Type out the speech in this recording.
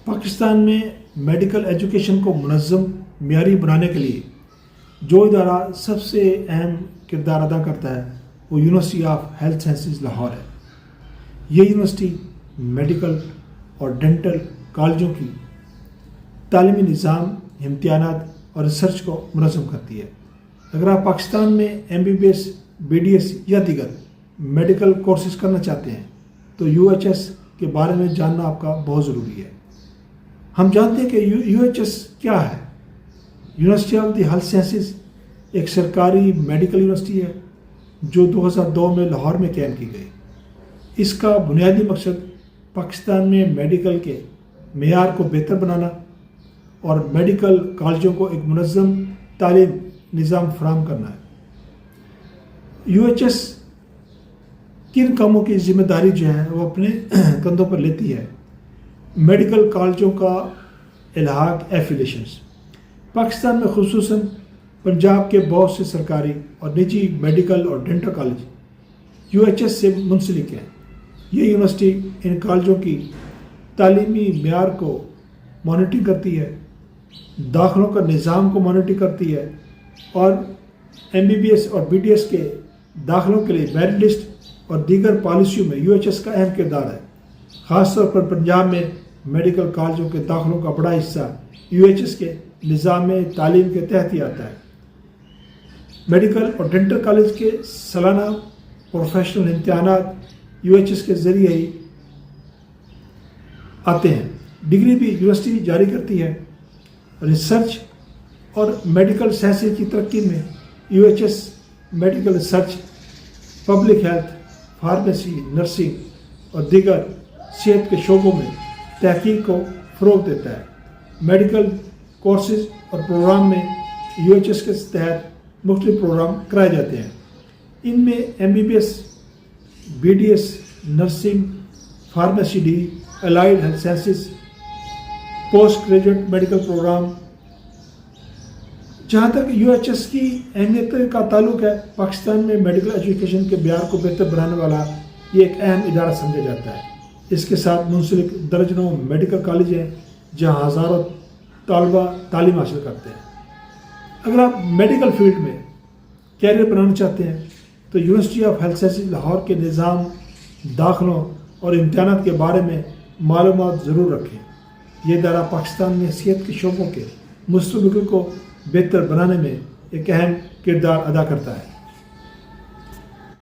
پاکستان میں medical education کو منظم معیاری بنانے کے لیے جو ادارہ سب سے اہم کردار ادا کرتا ہے وہ university of health sciences Lahore ہے۔ یہ یونیورسٹی میڈیکل اور ڈینٹل کالجوں کی تعلیمی نظام، امتحانات اور ریسرچ کو منظم کرتی ہے۔ اگر آپ پاکستان میں MBBS، BDS یا دیگر میڈیکل کورسز کرنا چاہتے ہیں تو UHS کے بارے میں جاننا آپ کا بہت ضروری ہے۔ ہم جانتے ہیں کہ UHS کیا ہے۔ University of the health sciences ایک سرکاری میڈیکل یونیورسٹی ہے جو 2002 میں لاہور میں قائم کی گئی۔ اس کا بنیادی مقصد پاکستان میں میڈیکل کے معیار کو بہتر بنانا اور میڈیکل کالجوں کو ایک منظم تعلیم نظام فراہم کرنا ہے۔ UHS کن کاموں کی ذمہ داری جو ہے وہ اپنے کندھوں پر لیتی ہے؟ میڈیکل کالجوں کا الحاق ایفیلیشنز۔ پاکستان میں خصوصاً پنجاب کے بہت سے سرکاری اور نجی میڈیکل اور ڈینٹل کالج UHS سے منسلک ہیں۔ یہ یونیورسٹی ان کالجوں کی تعلیمی معیار کو مانیٹرنگ کرتی ہے، داخلوں کا نظام کو مانیٹر کرتی ہے اور MBBS اور BDS کے داخلوں کے لیے میرٹ لسٹ اور دیگر پالیسیوں میں UHS کا اہم کردار ہے۔ خاص طور پر پنجاب میں میڈیکل کالجوں کے داخلوں کا بڑا حصہ UHS کے نظام تعلیم کے تحت ہی آتا ہے۔ میڈیکل اور ڈینٹل کالج کے سالانہ پروفیشنل امتحانات UHS کے ذریعے ہی آتے ہیں۔ ڈگری بھی یونیورسٹی جاری کرتی ہے۔ ریسرچ اور میڈیکل سائنسز کی ترقی میں UHS medical research, public health, pharmacy, nursing اور دیگر صحت کے شعبوں میں تحقیق کو فروغ دیتا ہے۔ میڈیکل کورسز اور پروگرام میں UHS کے تحت مختلف پروگرام کرائے جاتے ہیں۔ ان میں MBBS، BDS، nursing, pharmacy degree, allied health sciences, post graduate medical program. جہاں تک UHS کی اہمیت کا تعلق ہے، پاکستان میں میڈیکل ایجوکیشن کے معیار کو بہتر بنانے والا یہ ایک اہم ادارہ سمجھا جاتا ہے۔ اس کے ساتھ منسلک درجنوں میڈیکل کالج ہیں جہاں ہزاروں طالبہ تعلیم حاصل کرتے ہیں۔ اگر آپ میڈیکل فیلڈ میں کیریئر بنانا چاہتے ہیں تو university of health sciences Lahore کے نظام، داخلوں اور امتحانات کے بارے میں معلومات ضرور رکھیں۔ یہ ادارہ پاکستان میں صحت کے شعبوں کے مستقبل کو بہتر بنانے میں ایک اہم کردار ادا کرتا ہے۔